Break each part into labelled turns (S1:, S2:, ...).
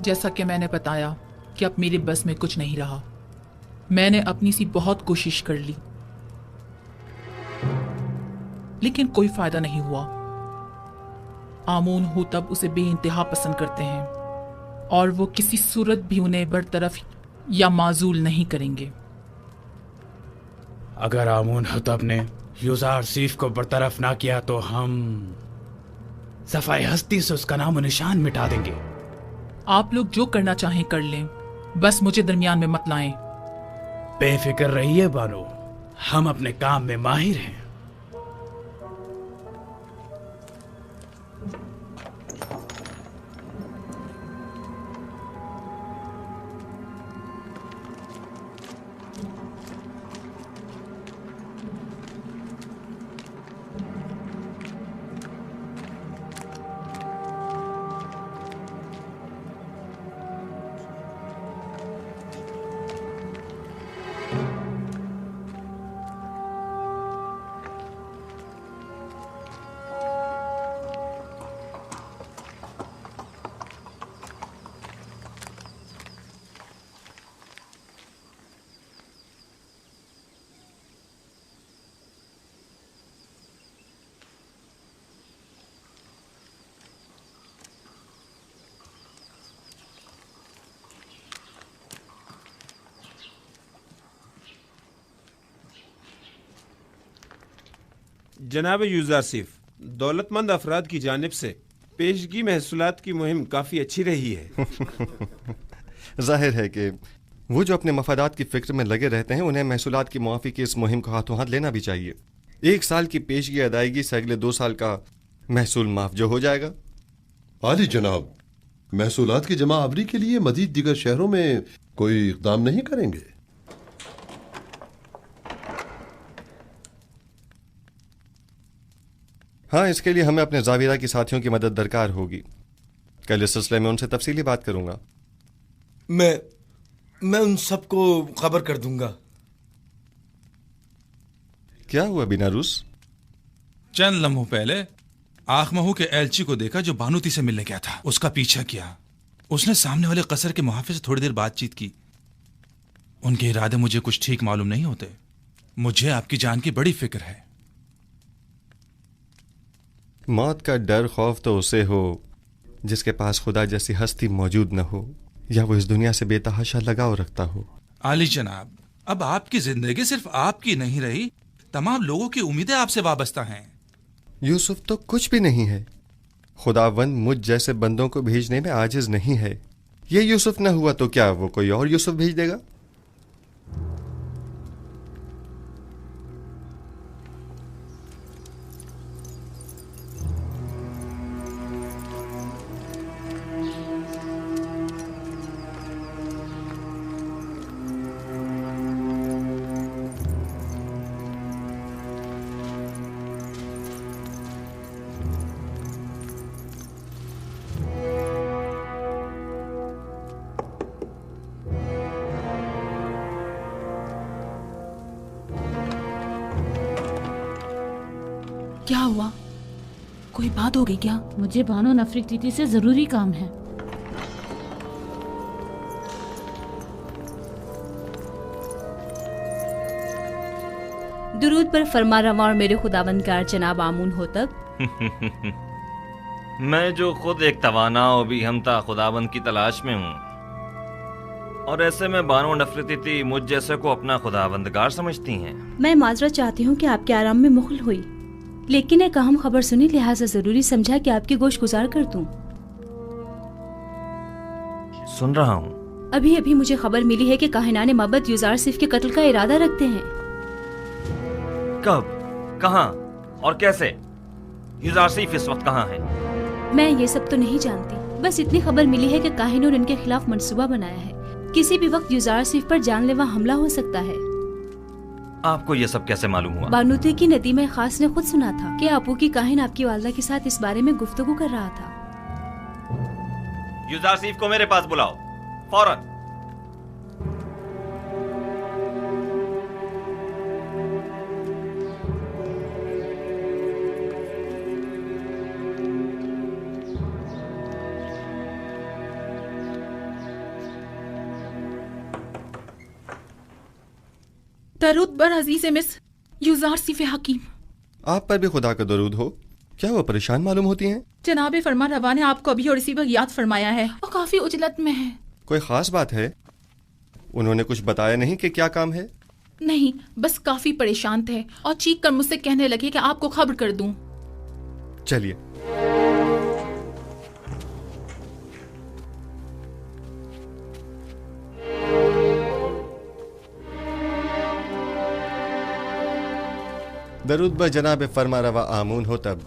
S1: जैसा कि मैंने बताया कि अब मेरे बस में कुछ नहीं रहा। मैंने अपनी सी बहुत कोशिश कर ली, लेकिन कोई फायदा नहीं हुआ। आमून होतब उसे बेइंतहा पसंद करते हैं और वो किसी सूरत भी उन्हें बरतरफ या माजूल नहीं करेंगे।
S2: अगर आमून हुतब ने युज़ारसीफ को बरतरफ ना किया तो हम सफाई हस्ती से उसका नाम और निशान मिटा देंगे।
S1: आप लोग जो करना चाहें कर लें, बस मुझे दरमियान में मत लाएं।
S2: बेफिक्र रहिए बानो, हम अपने काम में माहिर हैं।
S3: जनाब यूज़ारसीफ, दौलतमंद अफराद की जानिब से पेशगी महसूलात की मुहिम काफ़ी अच्छी रही है।
S4: जाहिर है कि वो जो अपने मफादात की फिक्र में लगे रहते हैं, उन्हें महसूलात की मुआफ़ी की इस मुहिम को हाथों हाथ लेना भी चाहिए। 1 साल की पेशगी अदायगी से अगले 2 साल का महसूल माफ जो हो जाएगा।
S5: आली जनाब, महसूलात की जमा आवरी के लिए मजीद दीगर शहरों में कोई इक़दाम नहीं करेंगे?
S4: हाँ, इसके लिए हमें अपने जाविरा की साथियों की मदद दरकार होगी। कल इस सिलसिले में उनसे तफसीली बात करूंगा।
S6: मैं उन सबको खबर कर दूंगा।
S4: क्या हुआ बिनारूस?
S7: चंद लम्हों पहले आखमहू के एलची को देखा जो बानूती से मिलने गया था। उसका पीछा किया। उसने सामने वाले कसर के मुहाफिज से थोड़ी देर बातचीत की। उनके इरादे मुझे कुछ ठीक मालूम नहीं होते। मुझे आपकी जान की बड़ी फिक्र है।
S4: मौत का डर खौफ तो उसे हो जिसके पास खुदा जैसी हस्ती मौजूद न हो, या वो इस दुनिया से बेतहाशा लगाव रखता हो।
S7: आली जनाब, अब आपकी जिंदगी सिर्फ आपकी नहीं रही, तमाम लोगों की उम्मीदें आपसे वाबस्ता हैं।
S4: यूसुफ तो कुछ भी नहीं है। खुदावंद मुझ जैसे बंदों को भेजने में आजिज नहीं है। ये यूसुफ न हुआ तो क्या वो कोई और यूसुफ भेज देगा?
S1: क्या हुआ? कोई बात हो गई क्या?
S8: मुझे बानो नफरीती से जरूरी काम है।
S9: दुरूद पर फरमा रवा और मेरे खुदाबंदगार जनाब आमून होतब।
S10: मैं जो खुद एक तवाना और भी हमता खुदाबंद की तलाश में हूँ, और ऐसे में बानो नफरती मुझ जैसे को अपना खुदाबंदगार समझती हैं।
S9: मैं माजरत चाहती हूँ कि आपके आराम में मुखल हुई, लेकिन एक अहम खबर सुनी, लिहाजा जरूरी समझा कि आपकी गोश्त गुजार कर दूं।
S10: सुन रहा हूँ।
S9: अभी अभी मुझे खबर मिली है कि काहिनान मबद यूज़ारसीफ के कत्ल का इरादा रखते हैं।
S10: कब, कहाँ और कैसे? यूज़ारसीफ इस वक्त कहाँ है?
S9: मैं ये सब तो नहीं जानती, बस इतनी खबर मिली है कि काहिनों ने इनके खिलाफ मंसूबा बनाया है। किसी भी वक्त यूज़ारसीफ पर जानलेवा हमला हो सकता है।
S10: आपको ये सब कैसे मालूम हुआ?
S9: बानूते की नदीमा खास ने खुद सुना था कि आपू की काहिन आपकी वालदा के साथ इस बारे में गुफ्तगू कर रहा था।
S10: यूज़ारसीफ को मेरे पास बुलाओ, फौरन।
S1: दरूद बर अजीज मिस युजार सिफ हकीम।
S4: आप पर भी खुदा का दरूद हो। क्या वो परेशान मालूम होती हैं?
S1: जनाब फरमा रवा ने आपको अभी और इसी वक्त याद फरमाया है और काफी उजलत में है।
S4: कोई खास बात है? उन्होंने कुछ बताया नहीं कि क्या काम है?
S1: नहीं, बस काफी परेशान थे और चीख कर मुझसे कहने लगे कि आपको खबर कर दूं।
S4: चलिए। दरूद ब जनाब फरमा रवा आमून हो तब।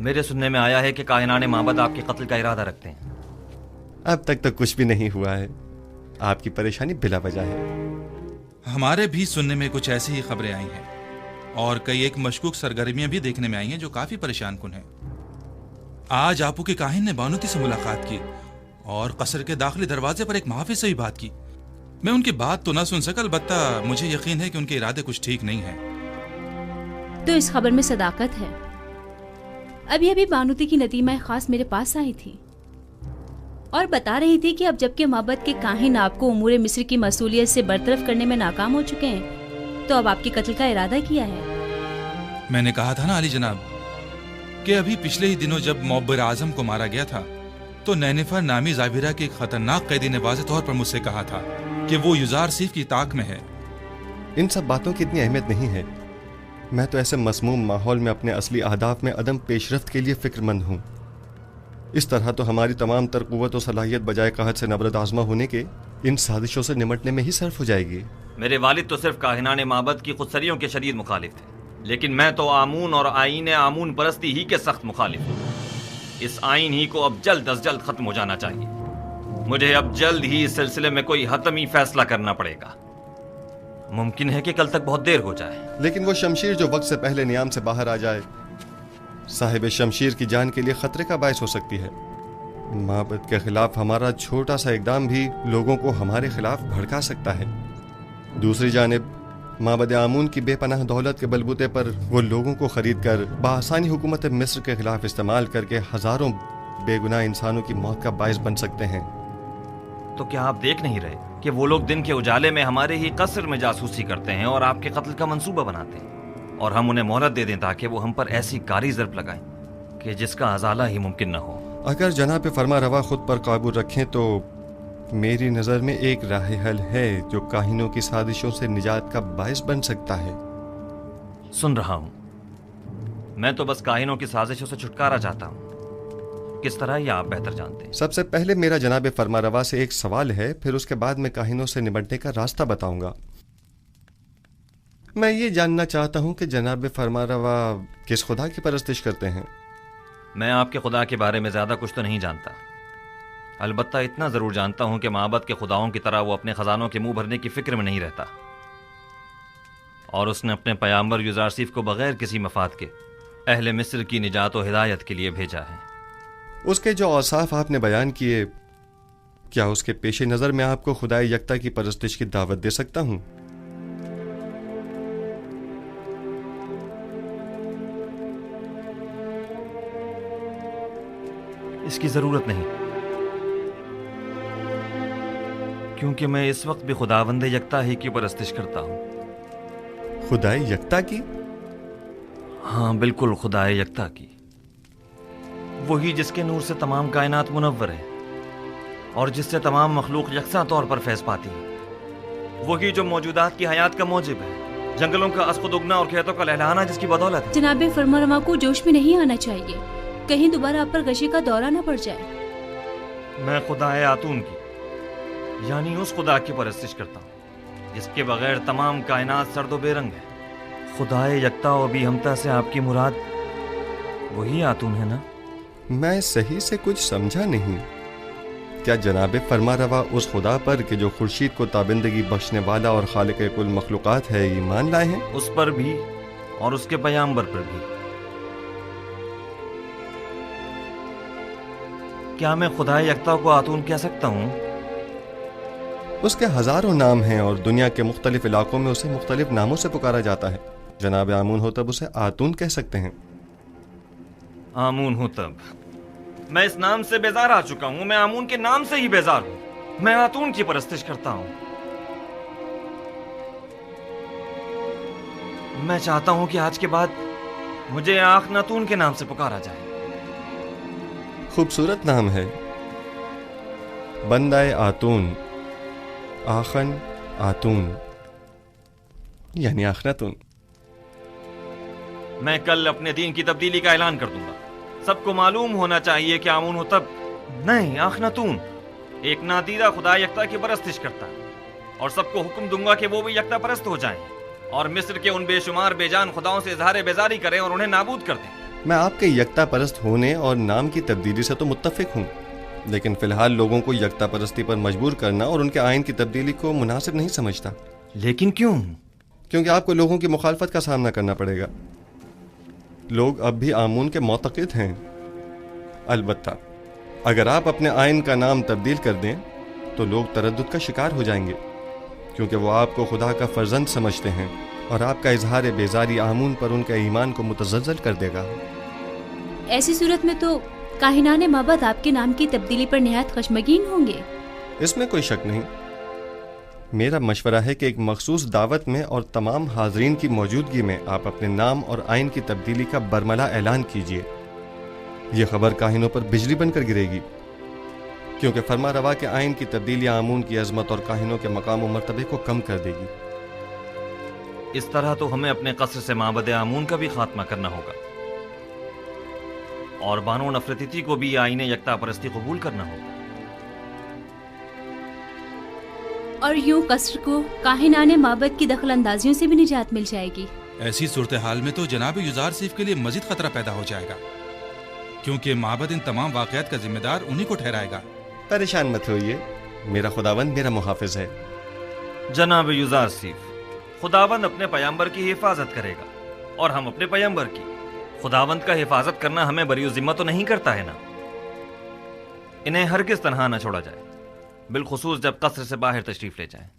S10: मेरे सुनने में आया है कि कायनाने माबद आपके कत्ल का इरादा रखते हैं।
S4: अब तक तो कुछ भी नहीं हुआ है। आपकी परेशानी बिला वजह है।
S7: हमारे भी सुनने में कुछ ऐसी ही खबरें आई हैं और कई एक मशकूक सरगर्मियां भी देखने में आई हैं जो काफी परेशान कुन हैं। आज आपू के काहिन ने बानुती से मुलाकात की और कसर के दाखिली दरवाजे पर एक मुहाफिज से भी बात की। मैं उनकी बात तो ना सुन सका, अलबत्ता मुझे यकीन है कि उनके इरादे कुछ ठीक नहीं है।
S9: तो इस खबर में सदाकत है। अभी अभी बानुती की नदीमा खास मेरे पास आई थी और बता रही थी कि अब जबकि माबद के काहिन आपको उमूर मिस्र की मसूलियत से बरतरफ करने में नाकाम हो चुके हैं, तो अब आपके कत्ल का इरादा किया है।
S7: मैंने कहा था ना अली जनाब कि अभी पिछले ही दिनों जब मुअब्बिर आजम को मारा गया था तो नैनिफर नामी जाबिरा के एक खतरनाक कैदी ने वाज़ेह तौर पर मुझसे कहा था कि वो युजार सिफ की ताक में है।
S4: इन सब बातों की इतनी अहमियत नहीं है। मैं तो ऐसे मसमूम माहौल में अपने असली अहदाफ में अदम पेशरफ्त के लिए फिक्रमंद हूँ। इस तरह तो हमारी तमाम तर कुव्वत और सलाहियत बजाय कहत से नबरत आजमा होने के इन साजिशों से निमटने में ही सर्फ हो जाएगी।
S10: मेरे वालिद तो सिर्फ काहिनाने माबद की खुदसरियों के शदीद मुखालिफ थे, लेकिन मैं तो आमून और आईन आमून परस्ती ही के सख्त मुखालिफ हूँ। इस आइन ही को अब जल्द अज जल्द खत्म हो जाना चाहिए। मुझे अब जल्द ही इस सिलसिले में कोई हतमी फैसला करना पड़ेगा। मुमकिन है कि कल तक बहुत देर हो जाए,
S4: लेकिन वो शमशीर जो वक्त से पहले नियाम से बाहर आ जाए साहिब शमशीर की जान के लिए खतरे का बायस हो सकती है। माबद के खिलाफ हमारा छोटा सा इकदाम भी लोगों को हमारे खिलाफ भड़का सकता है। दूसरी जानिब माबद आमून की बेपनाह दौलत के बलबूते पर वो लोगों को खरीद कर बआसानी हुकूमत मिस्र के खिलाफ इस्तेमाल करके हजारों बेगुनाह इंसानों की मौत का बायस बन सकते हैं।
S10: तो क्या आप देख नहीं रहे कि वो लोग दिन के उजाले में हमारे ही कसर में जासूसी करते हैं और आपके कत्ल का मंसूबा बनाते हैं, और हम उन्हें मोहलत दे दें ताकि वो हम पर ऐसी कारी ज़र्ब लगाएं कि जिसका अजाला ही मुमकिन न हो।
S4: अगर जनाब फरमा रवा खुद पर काबू रखें तो मेरी नज़र में एक राह हल है जो काहिनों की साजिशों से निजात का बायस बन सकता है।
S10: सुन रहा हूं। मैं तो बस काहिनों की साजिशों से छुटकारा चाहता हूं। किस तरह यह आप बेहतर जानते हैं।
S4: सबसे पहले मेरा जनाब फरमा रवा से एक सवाल है, फिर उसके बाद मैं काहिनों से निपटने का रास्ता बताऊंगा। मैं ये जानना चाहता हूं कि जनाब फरमा रवा किस खुदा की परस्तिश करते हैं।
S10: मैं आपके खुदा के बारे में ज्यादा कुछ तो नहीं जानता, अलबत्ता इतना जरूर जानता हूं कि माबद के खुदाओं की तरह वो अपने खजानों के मुंह भरने की फिक्र में नहीं रहता, और उसने अपने पैगंबर युजार सिफ को बगैर किसी मफाद के अहले मिस्र की निजात और हिदायत के लिए भेजा है।
S4: उसके जो औसाफ आपने बयान किए, क्या उसके पेश नजर में आपको खुदाए यकता की परस्तिश की दावत दे सकता हूं?
S10: इसकी जरूरत नहीं, क्योंकि मैं इस वक्त भी खुदावंद यकता ही की परस्तिश करता हूं।
S4: खुदाए यकता की?
S10: हाँ बिल्कुल, खुदाए यकता की, वही जिसके नूर से तमाम कायनात मुनव्वर है और जिससे तमाम मखलूक यकसा तौर पर फैज़ पाती है, वही जो मौजूदात की हयात का मौजिब है, जंगलों का अस्कुद उगना और खेतों का लहलहाना जिसकी बदौलत है।
S9: जनाब फरमा को जोश में नहीं आना चाहिए, कहीं दोबारा आप पर गशी का दौरा न पड़ जाए।
S10: मैं खुदाए आतून की यानी उस खुदा की परस्तिश करता हूँ जिसके बगैर तमाम कायनात सर्दो बेरंग है। खुदाए यकता और भी हमता से आपकी मुराद वही आतून है ना?
S4: मैं सही से कुछ समझा नहीं। क्या जनाब फरमा रवा उस खुदा पर कि जो खुर्शीद को ताबिंदगी बख्शने वाला और खालिक कुल मखलूकात है ईमान लाए हैं?
S10: उस पर भी और उसके पैगंबर पर भी। क्या मैं खुदा यकता को आतून कह सकता हूँ?
S4: उसके हजारों नाम हैं और दुनिया के मुख्तलिफ इलाकों में उसे मुख्तलिफ नामों से पुकारा जाता है। जनाब आमून हो तब उसे आतून कह सकते हैं।
S10: आमून हो तब? मैं इस नाम से बेजार आ चुका हूँ। मैं आमून के नाम से ही बेजार हूँ। मैं आतून की परस्तिश करता हूँ। मैं चाहता हूं कि आज के बाद मुझे आखनातून के नाम से पुकारा जाए।
S4: खूबसूरत नाम है, बंदाए आतून, आखन आतून यानी आखनातून।
S10: मैं कल अपने दीन की तब्दीली का ऐलान कर दूंगा। सबको मालूम होना चाहिए कि आमून हो तब नहीं, आखनातून एक नादीदा खुदा यकता की परस्तिश करता है, और सबको हुक्म दूंगा कि वो भी यकता परस्त हो जाएं और मिस्र के उन बेशुमार बेजान खुदाओं से इजहार बेजारी करें और उन्हें नाबूद कर दें।
S4: मैं आपके यकता परस्त होने और नाम की तब्दीली से तो मुत्तफिक हूँ, लेकिन फिलहाल लोगों को यकता परस्ती पर मजबूर करना और उनके आइन की तब्दीली को मुनासिब नहीं समझता।
S10: लेकिन क्यों?
S4: क्योंकि आपको लोगों की मुखालफत का सामना करना पड़ेगा। लोग अब भी आमून के मोतक़िद हैं। अलबत्ता अगर आप अपने आइन का नाम तब्दील कर दें तो लोग तरद्दुद का शिकार हो जाएंगे, क्योंकि वो आपको खुदा का फर्जंद समझते हैं और आपका इजहार बेजारी आमून पर उनके ईमान को मुतज़्ज़ल कर देगा।
S9: ऐसी सूरत में तो काहिनाने माबद आपके नाम की तब्दीली पर निहायत खशमगीन होंगे।
S4: इसमें कोई शक नहीं। मेरा मशवरा है कि एक मखसूस दावत में और तमाम हाजरीन की मौजूदगी में आप अपने नाम और आइन की तब्दीली का बरमला ऐलान कीजिए। यह खबर काहिनों पर बिजली बनकर गिरेगी, क्योंकि फरमा रवा के आइन की तब्दीली आमून की अजमत और काहिनों के मकाम और मर्तबे को कम कर देगी।
S10: इस तरह तो हमें अपने कसर से माबद आमून का भी खात्मा करना होगा और बानो नफरतीती को भी आईने यकता परस्ती कबूल करना होगा,
S9: और यूं कसर को काहिनाने माबद की दखल अंदाजियों से भी निजात मिल जाएगी।
S7: ऐसी सूरत हाल में तो जनाब युजार सीफ के लिए मजीद खतरा पैदा हो जाएगा, क्योंकि माबद इन तमाम वाकयात का जिम्मेदार उन्हीं को ठहराएगा।
S4: परेशान मत होइए, मेरा खुदावंद मेरा मुहाफिज है।
S10: जनाब युजार सीफ, खुदावंद अपने पैगंबर की हिफाजत करेगा और हम अपने पैगंबर की। खुदावंद का हिफाजत करना हमें बरी जिम्मा तो नहीं करता है ना। इन्हें हरगिज तन्हा न छोड़ा जाए, बिलखुसूस जब कसर से बाहर तशरीफ ले जाएं।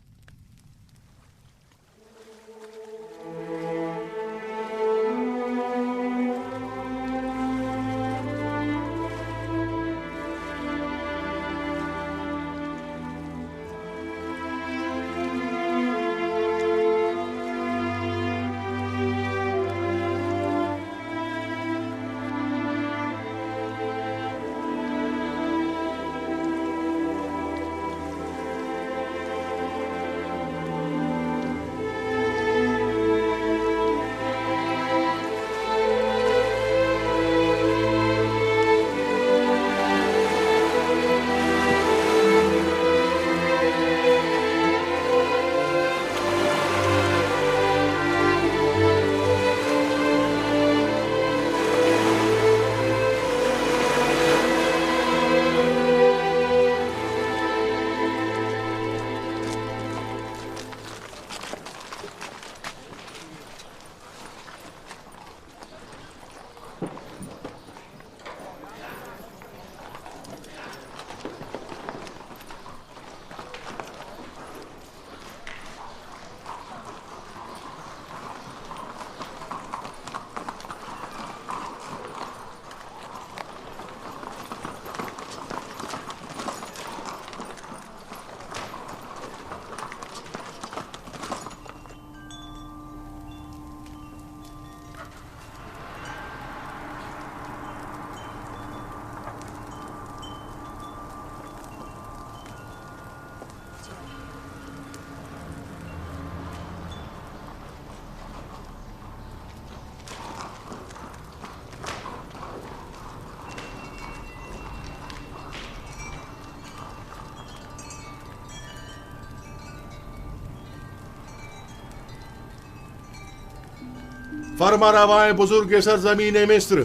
S11: फरमा रवाएं बुजुर्ग सरजमीन मिस्र,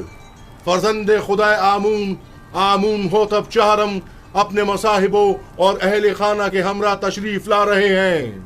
S11: फर्जंदे खुदा आमून, आमून हो तब चाहरम अपने मसाहिबों और अहले खाना के हमरा तशरीफ ला रहे हैं।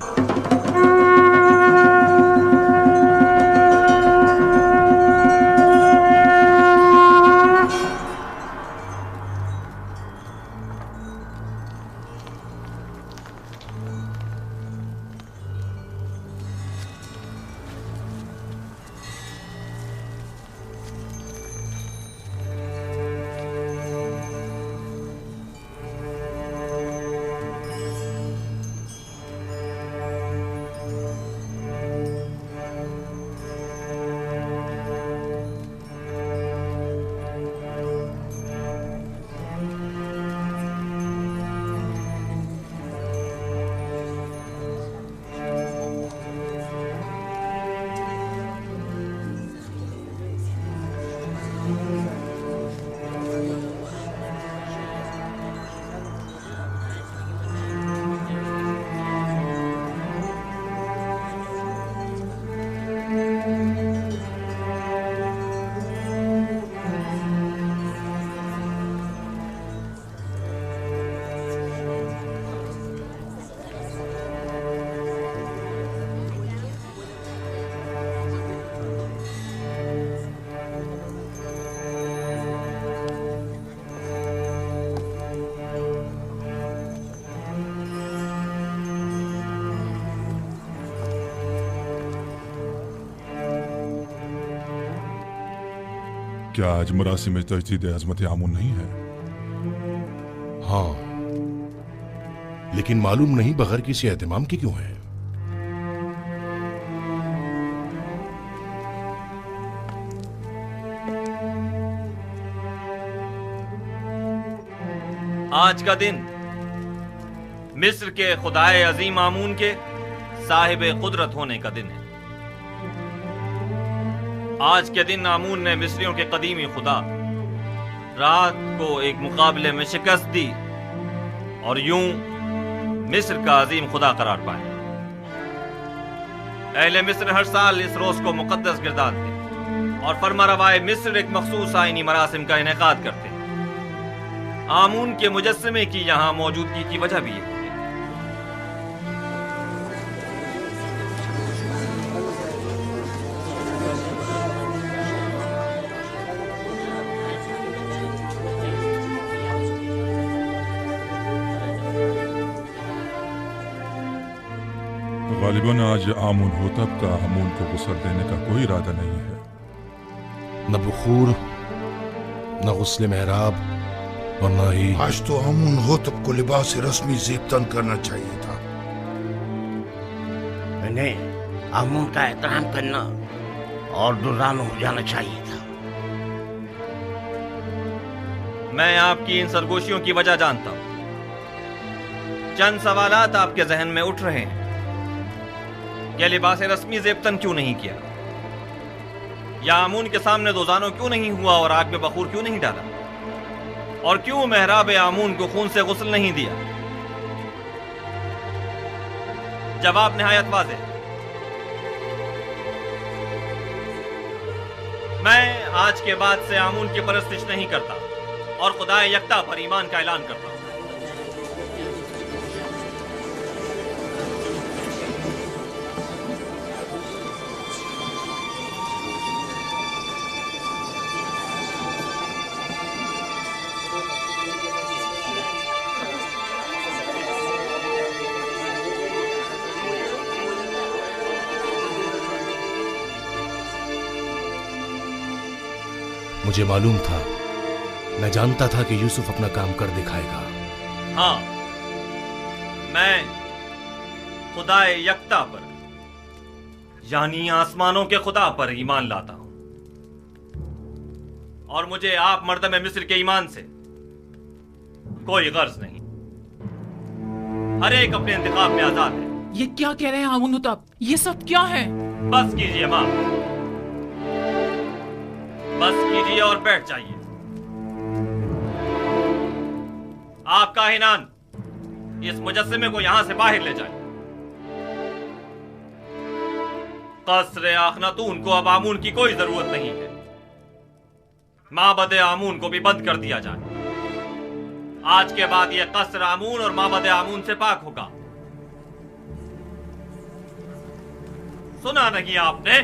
S12: क्या आज मरासिम तजदीद अज़मत आमून नहीं है?
S11: हाँ, लेकिन मालूम नहीं बगैर किसी एहतमाम के क्यों है।
S10: आज का दिन मिस्र के खुदाए अजीम आमून के साहिब कुदरत होने का दिन है। आज के दिन आमून ने मिस्रियों के कदीमी खुदा रात को एक मुकाबले में शिकस्त दी और यूं मिस्र का अजीम खुदा करार पाया। अहले मिस्र हर साल इस रोज को मुकद्दस गिरदारते और फरमारवाए मिस्र एक मखसूस आईनी मरासिम का इनेकाद करते। आमून के मुजस्समे की यहां मौजूदगी की वजह भी है।
S12: गालिबन आज आमून होतब का हमून को गुस्ल देने का कोई इरादा नहीं है।
S11: न बुखूर, न गुस्ल मेहराब और न ही
S13: आज तो आमून होतब को लिबास रस्मी ज़ेबतन करना चाहिए था।
S14: इन्हें आमून का एहतराम करना और दुर्रान हो जाना चाहिए था।
S10: मैं आपकी इन सरगोशियों की वजह जानता हूं। चंद सवालात आपके जहन में उठ रहे हैं। यह लिबास रस्मी ज़ेबतन क्यों नहीं किया, या आमून के सामने दोजानो क्यों नहीं हुआ और आग में बखूर क्यों नहीं डाला, और क्यों मेहराब आमून को खून से गुस्ल नहीं दिया? जवाब निहायत वाज़ेह। मैं आज के बाद से आमून की परस्तिश नहीं करता और खुदा यकता पर ईमान का ऐलान करता हूं।
S11: मुझे मालूम था, मैं जानता था कि यूसुफ अपना काम कर दिखाएगा।
S10: हाँ, मैं खुदाए यकता पर यानी आसमानों के खुदा पर ईमान लाता हूं और मुझे आप मर्दम मिस्र के ईमान से कोई गर्ज नहीं। हर एक अपने इंतखाब में आजाद है।
S1: ये क्या कह रहे हैं आमून होतब? ये सब क्या है?
S10: बस कीजिए मां, बस कीजिए और बैठ जाइए। आप काहिनान इस मुजस्समे को यहां से बाहर ले जाए। कसरे आखनातून को अब आमून की कोई जरूरत नहीं है। माबद आमून को भी बंद कर दिया जाए। आज के बाद यह कसर आमून और माबद आमून से पाक होगा। सुना नहीं आपने?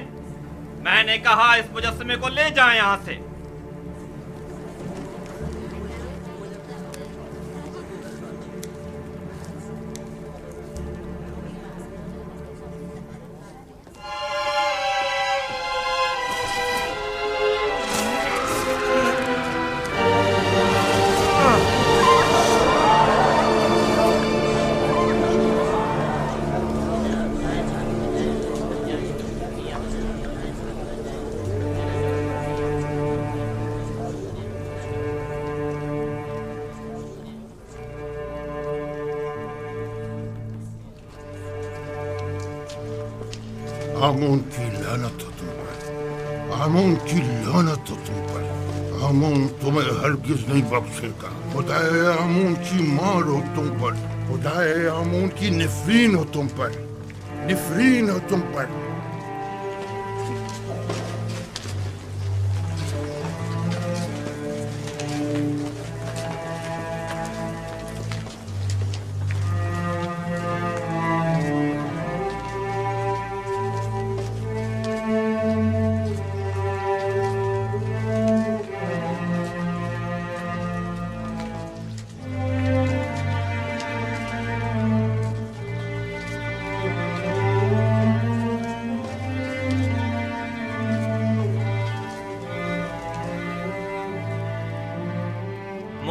S10: मैंने कहा इस मुजस्समे को ले जाएं यहां से।
S13: आमून की लानत हो तुम पर, आमून की लानत हो तुम पर। आमून तुम्हें हरगिज नहीं बख्शेगा। खुदाए आमून की मार हो तुम पर, खुदाए आमून की निफरीन हो तुम पर, निफरीन हो तुम पर।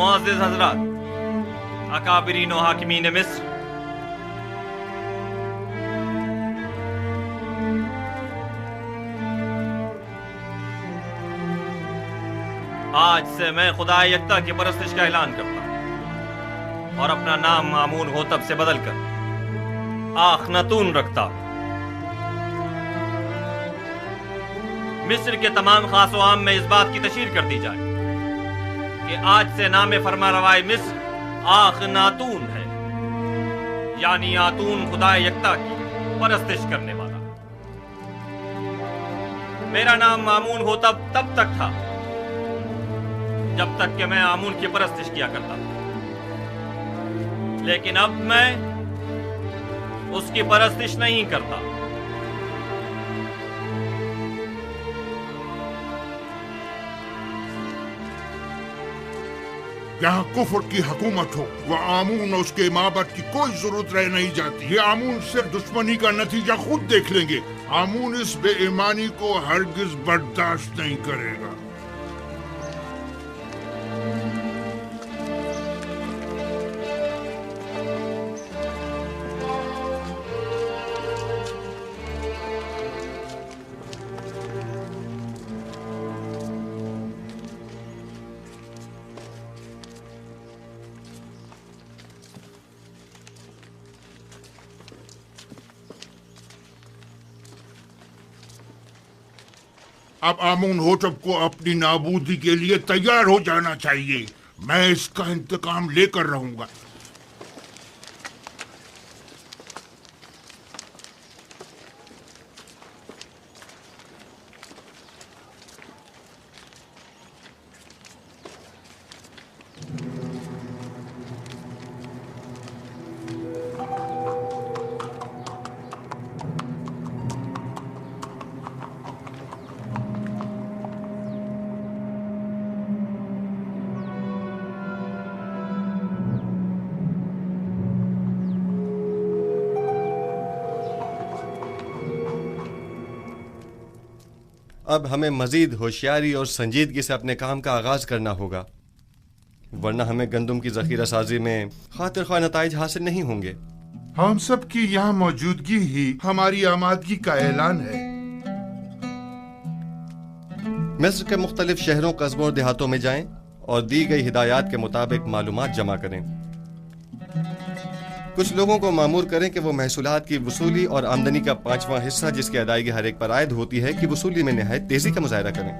S10: मुअज़्ज़िज़ हज़रात, अकाबिरीन व हाकिमीन मिस्र, आज से मैं खुदा यकता की परस्तिश का ऐलान करता हूं और अपना नाम आमून होतब से बदलकर आखनातून रखता हूं। मिस्र के तमाम खास व आम में इस बात की तशहीर कर दी जाए कि आज से नाम फरमारवाए मिस्र आखनातून है, यानी आतून खुदा यकता की परस्तिश करने वाला। मेरा नाम आमून होतब तब तक था जब तक कि मैं आमून की परस्तिश किया करता था, लेकिन अब मैं उसकी परस्तिश नहीं करता।
S13: यहाँ कुफर की हुकूमत हो, वह आमून और उसके माबद की कोई जरूरत रह नहीं जाती। ये आमून से दुश्मनी का नतीजा खुद देख लेंगे। आमून इस बेईमानी को हरगिज बर्दाश्त नहीं करेगा। अब आमून होतब को अपनी नाबूदी के लिए तैयार हो जाना चाहिए। मैं इसका इंतकाम लेकर रहूंगा।
S4: अब हमें मजीद होशियारी और संजीदगी से अपने काम का आगाज करना होगा, वरना हमें गंदम की जखीरा साजी में खातिर ख्वाह नताइज हासिल नहीं होंगे।
S13: हम सब की यहाँ मौजूदगी ही हमारी आमादगी का ऐलान है।
S4: मिस्र के मुख्तलिफ शहरों, कस्बों और देहातों में जाएं और दी गई हिदायत के मुताबिक मालूमात जमा करें। कुछ लोगों को मामूर करें कि वो महसूलात की वसूली और आमदनी का 5वां हिस्सा, जिसकी अदायगी हर एक पर आयद होती है, कि वसूली में निहायत तेजी का मुजाहरा करें।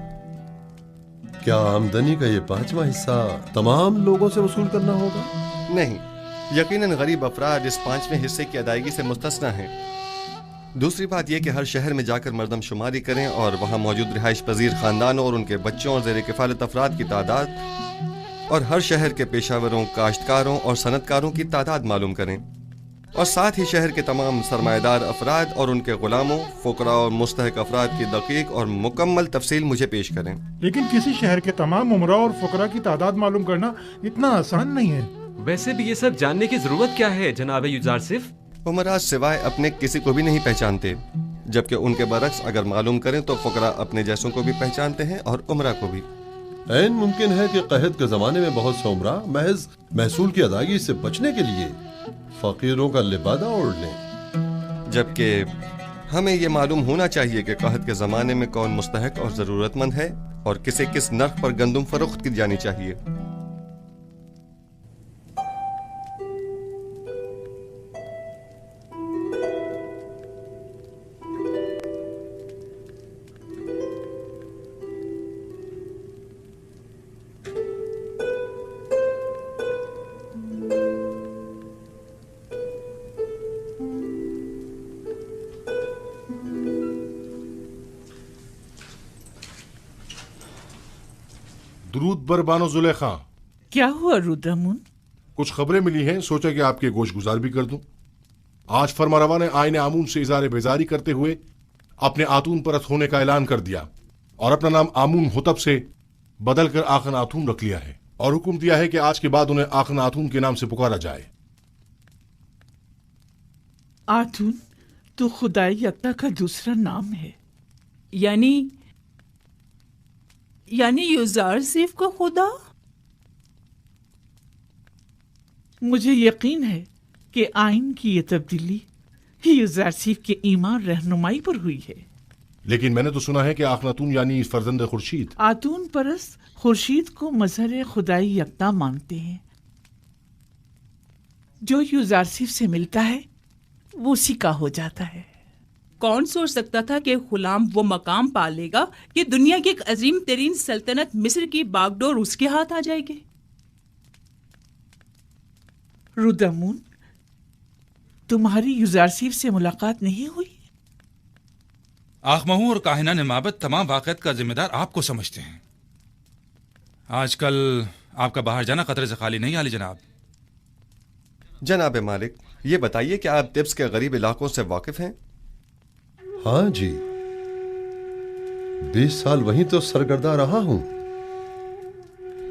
S5: क्या आमदनी का ये 5वां हिस्सा तमाम लोगों से वसूल करना होगा?
S4: नहीं, यकीनन गरीब अफराद इस 5वें हिस्से की अदायगी से मुस्तस्ना हैं। दूसरी बात यह कि हर शहर में जाकर मरदमशुमारी करें और वहां मौजूद रिहाइश पजीर खानदानों और उनके बच्चों और ज़ेर किफालत अफराद की तादाद और हर शहर के पेशावरों, काश्तकारों और सनतकारों की तादाद मालूम करें, और साथ ही शहर के तमाम सरमाएदार अफराद और उनके गुलामों, फुकरा और मुस्तहक अफराद की दकीक और मुकम्मल तफसील मुझे पेश करें।
S15: लेकिन किसी शहर के तमाम उमरा और फुकरा की तादाद मालूम करना इतना आसान नहीं है।
S16: वैसे भी ये सब जानने की जरूरत क्या है जनाब यूजारसिफ?
S4: उमरा सिवाय अपने किसी को भी नहीं पहचानते, जबकि उनके बरक्स अगर मालूम करें तो फुकरा अपने जैसों को भी पहचानते हैं और उमरा को भी।
S5: ऐन मुमकिन है कि कहत के जमाने में बहुत से उमरा महज महसूल की अदायगी से बचने के लिए फकीरों का लिबादा ओढ़ लें,
S4: जबकि हमें ये मालूम होना चाहिए कि कहत के जमाने में कौन मुस्तहक और जरूरतमंद है और किसे किस नर्ख पर गंदम फरोख्त की जानी चाहिए।
S11: दुरूद बर बानो जुलेखा।
S17: क्या हुआ रुद्रमुन?
S11: कुछ खबरें मिली हैं, सोचा कि आपके गोश गुजार भी कर दूं। आज फरमारवा ने आईने आमून से इज़ारे बेजारी करते हुए अपने आतून परत होने का ऐलान कर दिया और अपना नाम आमून होतब से बदल कर आखन आतून रख लिया है और हुक्म दिया है कि आज के बाद उन्हें आखन आतून के नाम से पुकारा जाए।
S17: आतून तो खुदाई यक्ता का दूसरा नाम है, यानी यूजारसिफ का खुदा? मुझे यकीन है कि आइन की ये तब्दीली यूजारसीफ के ईमान रहनुमाई पर हुई है।
S11: लेकिन मैंने तो सुना है कि आखनातून यानी फर्जंद खुर्शीद
S17: आतून परस्त खुर्शीद को मजहर खुदाई यकता मानते हैं। जो यूजारसीफ से मिलता है वो उसी का हो जाता है।
S1: कौन सोच सकता था कि गुलाम वो मकाम पा लेगा कि दुनिया की एक अजीम तरीन सल्तनत मिस्र की बागडोर उसके हाथ आ जाएगी।
S17: रुदमून, तुम्हारी यूजारसीफ से मुलाकात नहीं हुई?
S7: आखमहू और काहिनान माबद तमाम वाक़यात का जिम्मेदार आपको समझते हैं। आजकल आपका बाहर जाना खतरे से खाली नहीं, आली जनाब।
S4: जनाब मालिक, ये बताइए कि आप तिब्स के गरीब इलाकों से वाकिफ हैं?
S5: हाँ जी, 20 साल वहीं तो सरगर्दा रहा हूं।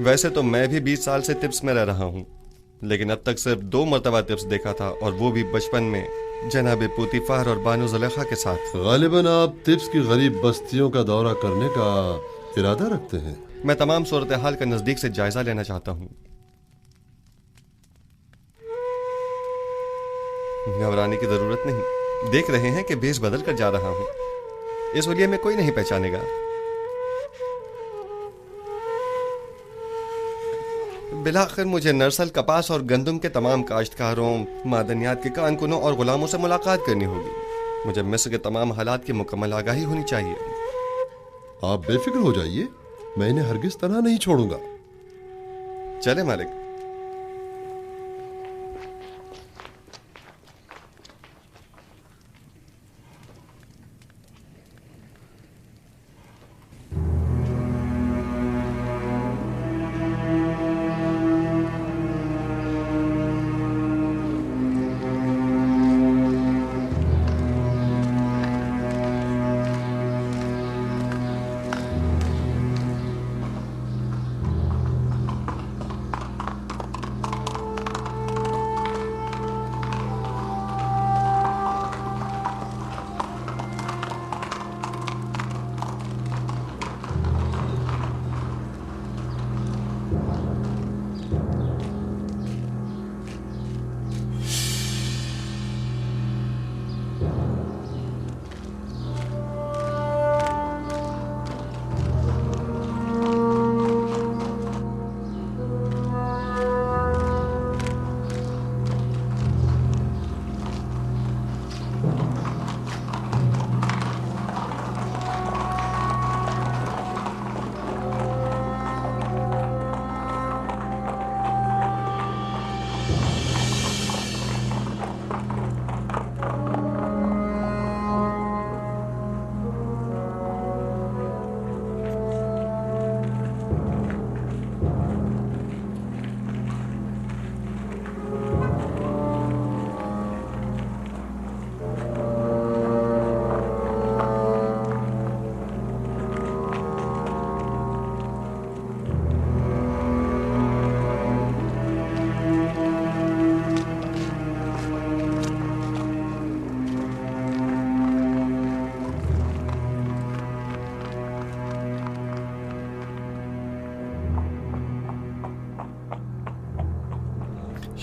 S4: वैसे तो मैं भी 20 साल से तिब्स में रह रहा हूं, लेकिन अब तक सिर्फ 2 मरतबा तिब्स देखा था, और वो भी बचपन में जनाब पुतीफार और बानो ज़ुलेखा के साथ।
S5: गालिबन आप तिब्स की गरीब बस्तियों का दौरा करने का इरादा रखते हैं?
S4: मैं तमाम सूरत हाल का नजदीक से जायजा लेना चाहता हूँ। घबराने की जरूरत नहीं, देख रहे हैं कि भेष बदल कर जा रहा हूँ, इस वजह में कोई नहीं पहचानेगा। बिलाखिर मुझे नरसल, कपास और गंदम के तमाम काश्तकारों, मादनियात के कारकुनों और गुलामों से मुलाकात करनी होगी। मुझे मिस्र के तमाम हालात की मुकम्मल आगाही होनी चाहिए।
S5: आप बेफिक्र हो जाइए, मैं इन्हें हरगिज तनहा नहीं छोड़ूंगा।
S4: चले मालिक।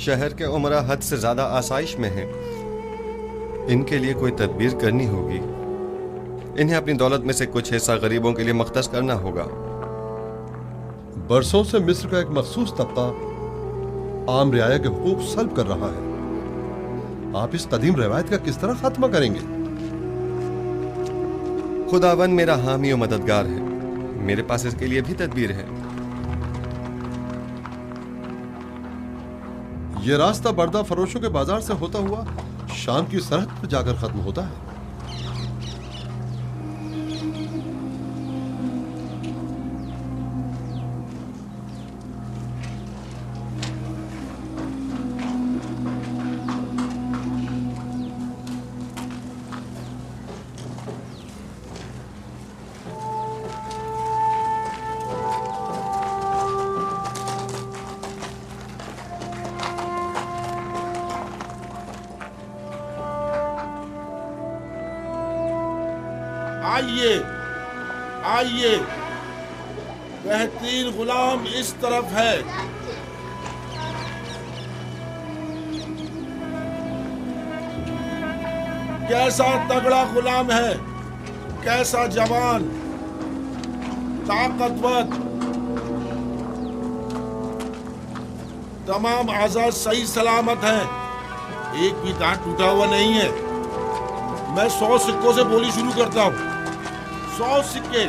S4: शहर के उमरा हद से ज्यादा आसाइश में हैं। इनके लिए कोई तदबीर करनी होगी। इन्हें अपनी दौलत में से कुछ हिस्सा गरीबों के लिए मख्तस करना होगा।
S5: बरसों से मिस्र का एक मखसूस तबका आम रियाया के हुकूक सल्ब कर रहा है। आप इस कदीम रवायत का किस तरह खात्मा करेंगे?
S4: खुदावन मेरा हामी और मददगार है, मेरे पास इसके लिए भी तदबीर है।
S5: यह रास्ता बर्दा फरोशों के बाजार से होता हुआ शाम की सरहद पर जाकर खत्म होता है।
S11: आइए आइए, बेहतरीन गुलाम इस तरफ है। कैसा तगड़ा गुलाम है, कैसा जवान, ताकतवर, तमाम आजाद सही सलामत हैं, एक भी दांत टूटा हुआ नहीं है। मैं 100 सिक्कों से बोली शुरू करता हूँ। 100 सिक्के,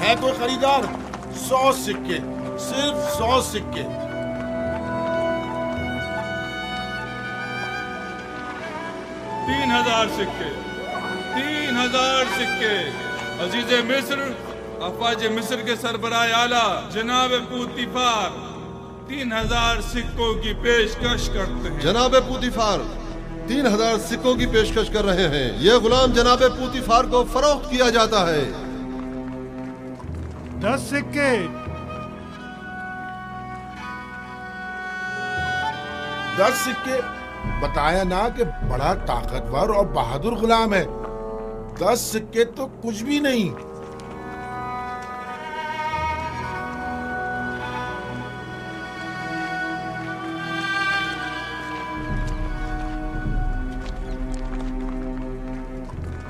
S11: है कोई खरीदार? 100 सिक्के, सिर्फ 100 सिक्के।
S18: 3000 सिक्के, 3000 सिक्के। अजीज मिस्र, अफवाज मिस्र के सरबराह आला जनाब पूतीफार 3000 सिक्कों की पेशकश करते हैं।
S5: जनाब पूतीफार 3000 सिक्कों की पेशकश कर रहे हैं। यह गुलाम जनाब पूतीफार को फरोख्त किया जाता है।
S15: 10 सिक्के,
S11: 10 सिक्के। बताया ना कि बड़ा ताकतवर और बहादुर गुलाम है। 10 सिक्के तो कुछ भी नहीं।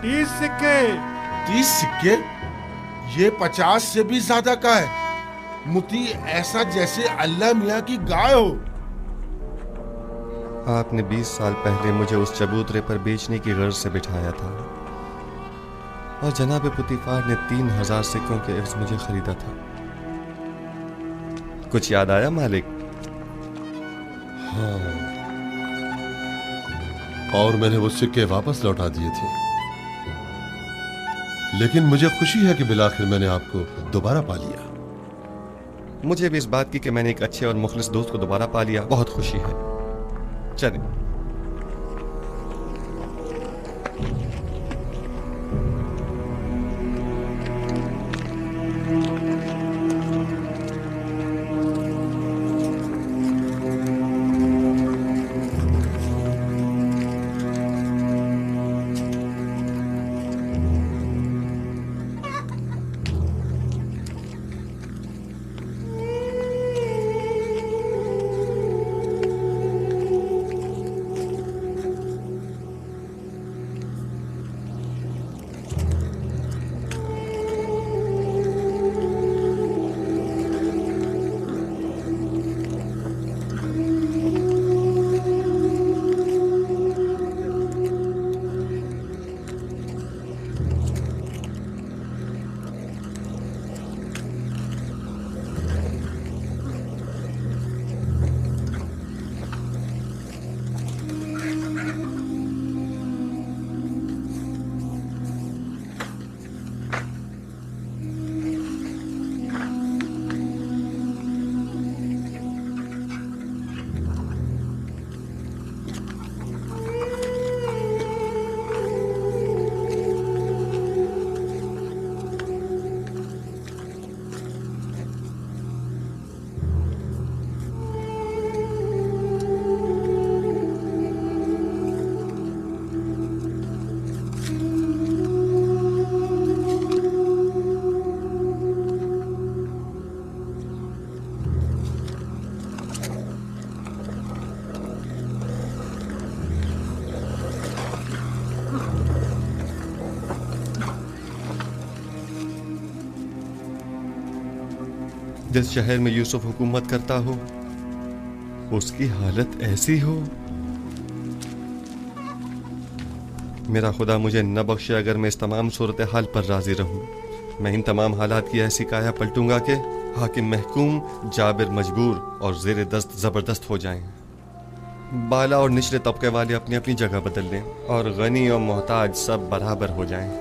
S15: तीस सिक्के।
S11: 30 सिक्के? ये 50 से भी ज्यादा का है। मुती ऐसा जैसे अल्लाह मियाँ की गाय हो।
S4: आपने 20 साल पहले मुझे उस चबूतरे पर बेचने की गर्ज से बिठाया था और जनाब पुतीफार ने 3000 सिक्कों के एवज मुझे खरीदा था। कुछ याद आया मालिक?
S5: हाँ, और मैंने वो सिक्के वापस लौटा दिए थे। लेकिन मुझे खुशी है कि बिलाखिर मैंने आपको दोबारा पा लिया।
S4: मुझे भी इस बात की कि मैंने एक अच्छे और मुखलिस दोस्त को दोबारा पा लिया बहुत खुशी है। चलें। जिस शहर में यूसुफ हुकूमत करता हो उसकी हालत ऐसी हो। मेरा खुदा मुझे न बख्शे अगर मैं इस तमाम सूरत हाल पर राजी रहूं। मैं इन तमाम हालात की ऐसी काया पलटूंगा कि हाकिम महकूम, जाबिर मजबूर और जेर दस्त जबरदस्त हो जाएं। बाला और निचले तबके वाले अपनी अपनी जगह बदल लें और गनी और मोहताज सब बराबर हो जाएं।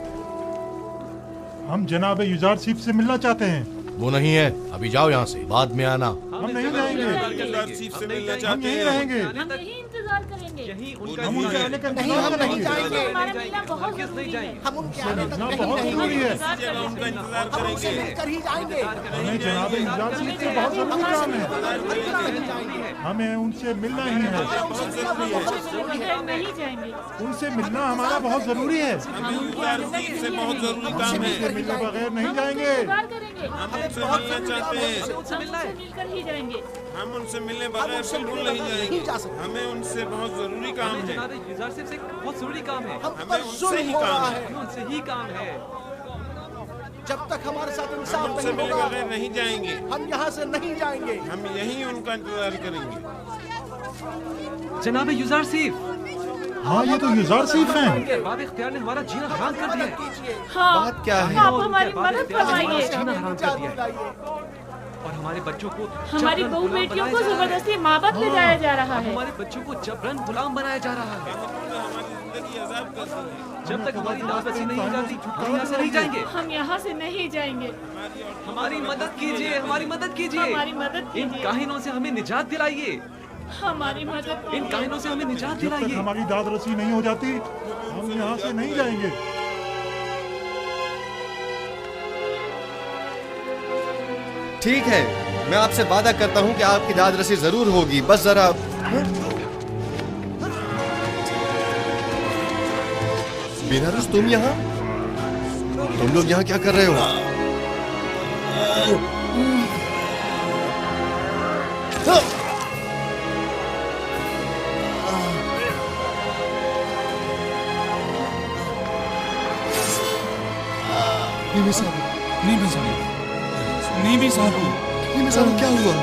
S15: हम जनाब युजार सीफ से मिलना चाहते हैं।
S6: वो नहीं है, अभी जाओ यहाँ से, बाद में आना।
S15: हम नहीं रहेंगे, हम यहीं रहेंगे,
S8: हम यहीं इंतजार करेंगे।
S15: हम उनके आने का इंतजार करेंगे।
S8: हमारा मिलना बहुत जरूरी है।
S15: हम उनके आने का बहुत जरूरी है। हमें जनाब युजार सीफ से बहुत जरूरी काम है। हमें उनसे मिलना ही है।
S8: नहीं जाएंगे।
S15: उनसे मिलना हमारा बहुत जरूरी है।
S3: उनसे
S15: मिलने बगैर नहीं जाएंगे।
S3: उनसे मिलना चाहते हैं।
S8: मिलकर ही जाएंगे।
S3: हम उनसे मिलने बगैर बिल्कुल नहीं जाएंगे। हमें उनसे से बहुत जरूरी काम है।
S16: जनाब युजार साहब से बहुत जरूरी काम है।
S3: हमें उनसे ही काम है।
S16: हमें उनसे ही काम है।
S19: जब तक हमारे साथ
S3: हम
S19: इंसाफ
S3: उनसे
S19: नहीं
S3: मिले
S19: होगा
S3: बगैर नहीं जाएंगे।
S19: हम यहाँ से नहीं जाएंगे।
S3: हम यहीं उनका इंतजार करेंगे।
S16: जनाब युजार साहब।
S15: हाँ, ये तो युजार साहब हैं।
S16: उनके अरबाब इख्तियार ने हमारा जीना हराम कर दिया है।
S8: हाँ,
S4: बात क्या है?
S8: आप हमारी मदद फरमाइए।
S16: जीना हराम कर दिया है। और हमारे बच्चों को
S8: हमारी बहू बेटियों को जबरदस्ती माबत ले जाया जा रहा है।
S16: हमारे बच्चों को जबरन गुलाम बनाया जा रहा है। जब तक हमारी दावत नहीं हो जाती हम यहाँ से नहीं जाएंगे।
S8: हम यहाँ से नहीं जाएंगे।
S16: हमारी मदद कीजिए, हमारी मदद कीजिए,
S8: हमारी मदद
S16: इन
S8: कीजिए।
S16: काहिनों से हमें निजात दिलाइए।
S8: हमारी मदद
S16: इन काहिनों से हमें निजात
S15: जब तक
S16: दिलाइए।
S15: हमारी दाद रसी नहीं हो जाती हम यहाँ से नहीं जाएंगे।
S4: ठीक है, मैं आपसे वादा करता हूँ कि आपकी दाद रसी जरूर होगी। बस जरा बेनारस, तुम यहाँ? तुम लोग यहाँ क्या कर रहे हो?
S7: नीमी साहब, नीमी साहब, नीमी साहब,
S4: क्या हुआ?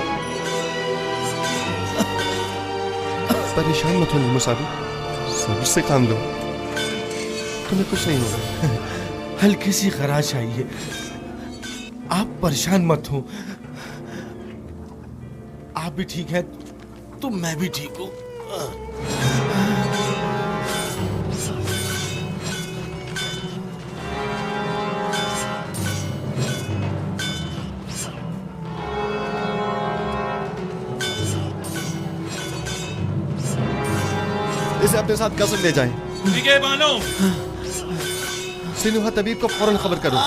S4: परेशान मत हो नीमू साहब, सब्र से काम लो, तुम्हें कुछ नहीं होगा।
S6: हल्की सी खराश आई है, आप परेशान मत हो। आप भी ठीक है तो मैं भी ठीक हूँ।
S4: इसे अपने साथ कसम ले जाएं।
S18: ठीक है बानो।
S4: सिनुहा तबीब को फौरन खबर करो।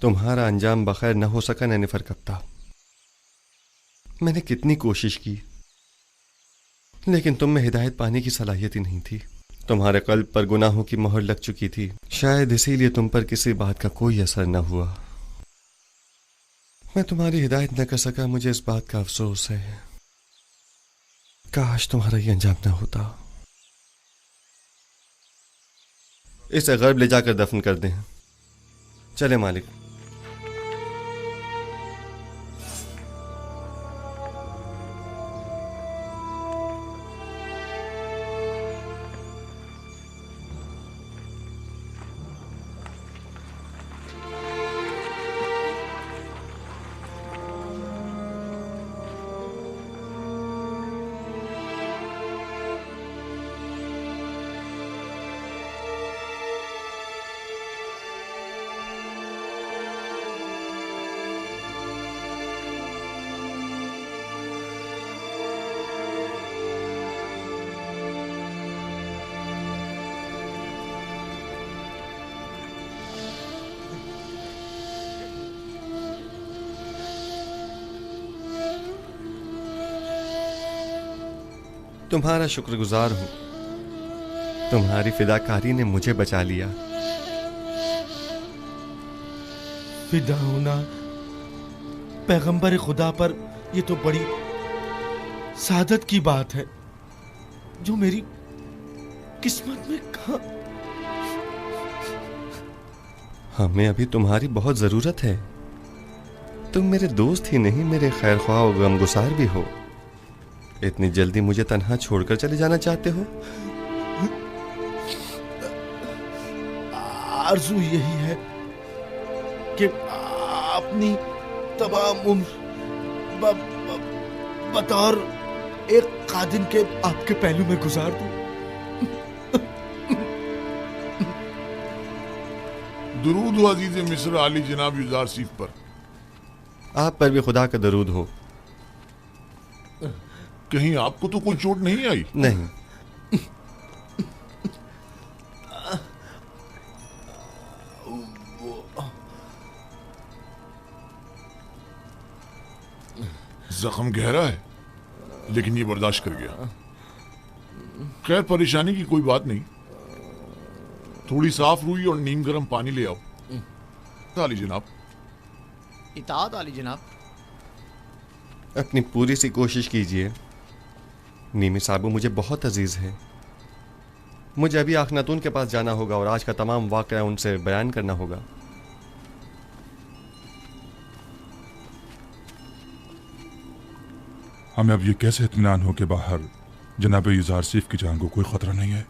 S4: तुम्हारा अंजाम बखैर न हो सका नैनिफर कप्ता। मैंने कितनी कोशिश की लेकिन तुम में हिदायत पाने की सलाहियत ही नहीं थी। तुम्हारे कल्ब पर गुनाहों की मोहर लग चुकी थी, शायद इसीलिए तुम पर किसी बात का कोई असर न हुआ। मैं तुम्हारी हिदायत न कर सका, मुझे इस बात का अफसोस है। काश तुम्हारा ये अंजाम न होता। इसे गर्ब ले जाकर दफन कर दें। चले मालिक। तुम्हारा शुक्रगुजार हूं। तुम्हारी फिदाकारी ने मुझे बचा लिया।
S6: फिदा होना पैगंबर खुदा पर, ये तो बड़ी सादत की बात है जो मेरी किस्मत में कहा।
S4: हमें अभी तुम्हारी बहुत जरूरत है। तुम मेरे दोस्त ही नहीं, मेरे खैर ख्वाह और गमगुसार भी हो। इतनी जल्दी मुझे तन्हा छोड़कर चले जाना चाहते हो?
S6: आरज़ू यही है कि अपनी तमाम उम्र बतौर एक खादिम के आपके पहलू में गुजार दूं।
S13: दुरूद हो अजीज मिस्र आली जनाब युजार सीफ पर।
S4: आप पर भी खुदा का दरूद हो।
S13: कहीं आपको तो कोई चोट नहीं आई?
S4: नहीं।
S13: जख्म गहरा है, लेकिन ये बर्दाश्त कर गया। खैर, परेशानी की कोई बात नहीं। थोड़ी साफ रूई और नीम गर्म पानी ले आओ। आली जनाब।
S19: इताअत आली जनाब।
S4: अपनी पूरी सी कोशिश कीजिए। नीमी साहब मुझे बहुत अजीज है। मुझे अभी आखनातून के पास जाना होगा और आज का तमाम वाक़या उनसे बयान करना होगा।
S12: हमें अब ये कैसे इत्मीनान हो कि बाहर जनाब युजार सीफ की जान को कोई खतरा नहीं है?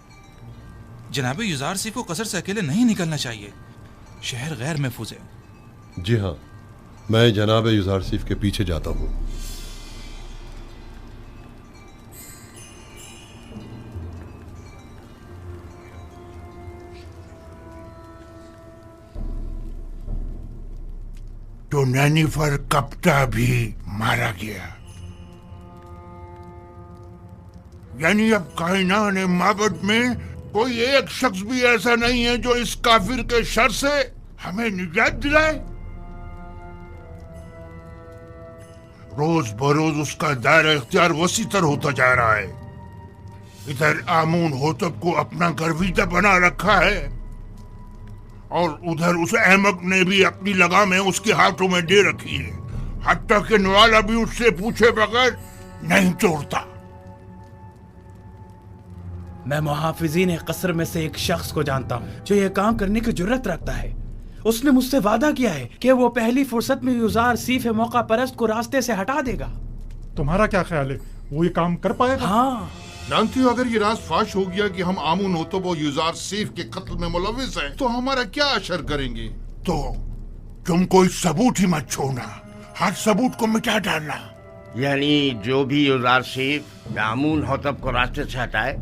S7: जनाब युजार सीफ को कसर से अकेले नहीं निकलना चाहिए। शहर गैर महफूज है।
S5: जी हाँ, मैं जनाब युजार सीफ के पीछे जाता हूँ।
S13: तो नैनीफर कप्ता भी मारा गया। यानी अब कायनात माबद में कोई एक शख्स भी ऐसा नहीं है जो इस काफिर के शर से हमें निजात दिलाए। रोज बरोज उसका दायरा इख्तियार वसीतर होता जा रहा है। इधर आमून होतब को अपना गर्विदा बना रखा है और उधर उस अहमक ने भी अपनी लगामें उसके हाथों में दे रखी है। हत्ता के नवाला भी उससे पूछे बगैर नहीं तोड़ता।
S2: मैं मुहाफिजीन कसर में से एक शख्स को जानता हूँ जो यह काम करने की जुर्रत रखता है। उसने मुझसे वादा किया है कि वो पहली फुर्सत में युजार सीफ मौका परस्त को रास्ते से हटा देगा।
S15: तुम्हारा क्या ख्याल है, वो ये काम कर पाएगा?
S2: हाँ।
S11: जानती हो, अगर ये राज फाश हो गया कि हम आमून होतब और युजार सीफ के कत्ल में मुलविस हैं, तो हमारा क्या असर करेंगे?
S13: तो तुम कोई सबूत ही मत छोड़ना, हर सबूत को मिटा डालना।
S14: यानी जो भी युजार सीफ आमून होतब को रास्ते से हटाए,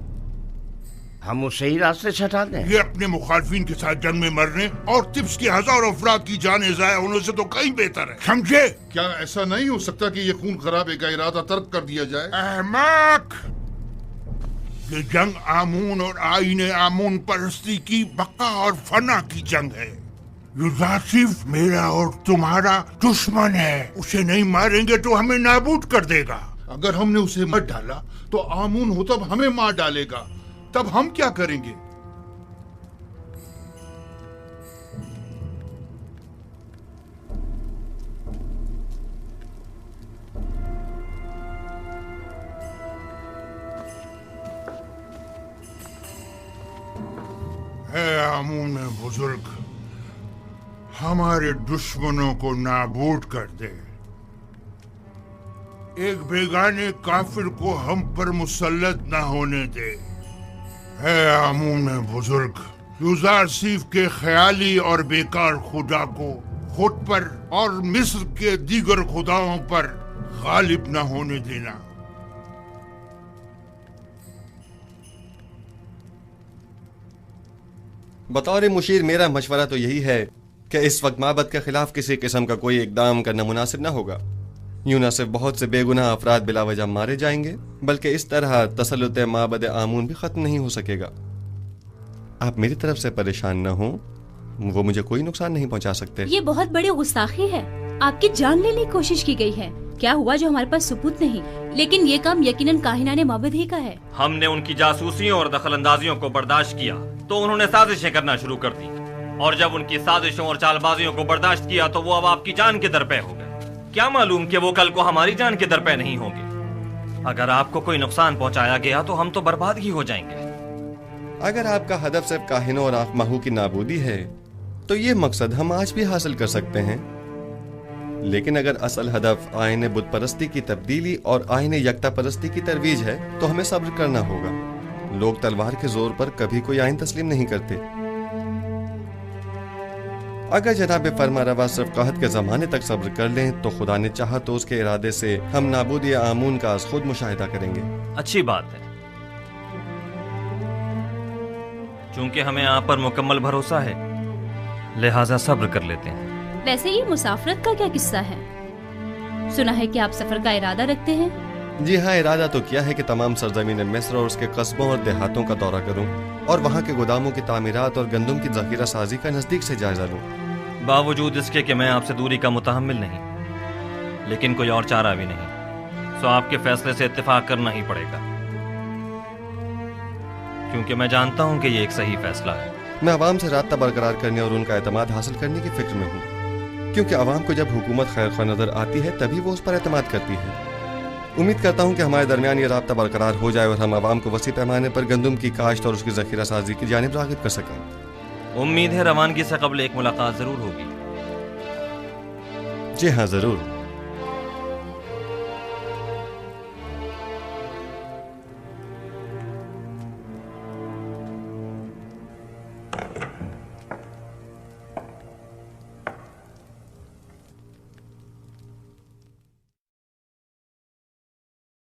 S14: हम उसे ही रास्ते से हटा दें।
S13: ये अपने मुखालफिन के साथ जंग में मरने और तिब्स के हजारों अफराद की जानें ज़ाया होने से तो कहीं बेहतर है, समझे?
S11: क्या ऐसा नहीं हो सकता कि ये खून खराबे का इरादा तर्क कर दिया जाए?
S13: अहमक! ये जंग आमून और आईने आमून परस्ती की बका और फना की जंग है। युजार सीफ मेरा और तुम्हारा दुश्मन है। उसे नहीं मारेंगे तो हमें नाबूद कर देगा।
S11: अगर हमने उसे मत डाला तो आमून होतब हमें मार डालेगा। तब हम क्या करेंगे?
S13: है आमून बुजुर्ग, हमारे दुश्मनों को नाबूद कर दे। एक बेगाने काफिर को हम पर मुसल्लत न होने दे। है आमून बुजुर्ग, युजार सीफ के ख्याली और बेकार खुदा को खुद पर और मिस्र के दीगर खुदाओं पर गालिब न होने देना।
S4: बतौर मुशीर मेरा मशवरा तो यही है कि इस वक्त माबद के खिलाफ किसी किस्म का कोई इकदाम करना मुनासिब न होगा। यूं न सिर्फ बहुत से बेगुनाह अफराद बिला वजह मारे जाएंगे, बल्कि इस तरह तसल्लुत माबद आमून भी खत्म नहीं हो सकेगा। आप मेरी तरफ से परेशान न हो, वो मुझे कोई नुकसान नहीं पहुंचा सकते।
S9: ये बहुत बड़ी गुस्ताखी है। आपकी जान लेने की कोशिश की गई है। क्या हुआ जो हमारे पास सबूत नहीं, लेकिन ये काम यकीनन काहिनाने माबद ही का है।
S10: हमने उनकी जासूसियों और दखलंदाजियों को बर्दाश्त किया तो उन्होंने साजिशें करना शुरू कर दी, और जब उनकी साजिशों और चालबाजियों को बर्दाश्त किया तो वो अब आपकी जान के दरपे हो गए। क्या मालूम कि वो कल को हमारी जान के दरपे नहीं होंगे। अगर आपको कोई नुकसान पहुंचाया गया तो हम तो बर्बाद ही हो जाएंगे।
S4: अगर आपका हदफ सिर्फ काहिनों और आखमाहू की नाबूदी है तो ये मकसद हम आज भी हासिल कर सकते हैं। लेकिन अगर असल हदफ आईने बुत परस्ती की तब्दीली और आईने यकता परस्ती की तरवीज है तो हमें सब्र करना होगा। लोग तलवार के जोर पर कभी कोई आइन तस्लीम नहीं करते। अगर जनाब फरमारवा सिर्फ कहत के ज़माने तक सब्र कर लें तो खुदा ने चाहा तो उसके इरादे से हम नाबूदी आमून का खुद मुशाहिदा करेंगे।
S10: अच्छी बात है, चूंकि हमें आप पर मुकम्मल भरोसा है, लिहाजा सब्र कर लेते हैं।
S9: वैसे ये मुसाफरत का क्या किस्सा है? सुना है कि आप सफर का इरादा रखते हैं।
S4: जी हाँ, इरादा तो किया है कि तमाम सरजमीन मिस्र और उसके कस्बों और देहातों का दौरा करूं और वहाँ के गोदामों की तामीरात और गंदम की जखीरा साजी का नजदीक से जायजा लूं।
S10: बावजूद इसके कि मैं आपसे दूरी का मुतहम्मिल नहीं, लेकिन कोई और चारा भी नहीं, सो आपके फैसले से इत्तेफाक करना ही पड़ेगा, क्योंकि मैं जानता हूं कि ये एक सही फैसला है।
S4: मैं आवाम से राब्ता बरकरार करने और उनका एतमाद हासिल करने की फिक्र में हूँ, क्योंकि आवाम को जब हुकूमत खैर ख्वाह नजर आती है तभी वो उस पर एतमाद करती है। उम्मीद करता हूँ कि हमारे दरमियान ये राब्ता बरकरार हो जाए और हम आवाम को वसी पैमाने पर गंदम की काश्त और उसकी जखीरा साजी की जानिब राग़िब कर सकें।
S10: उम्मीद है रवानगी से कबल एक मुलाकात जरूर होगी।
S4: जी हाँ, जरूर।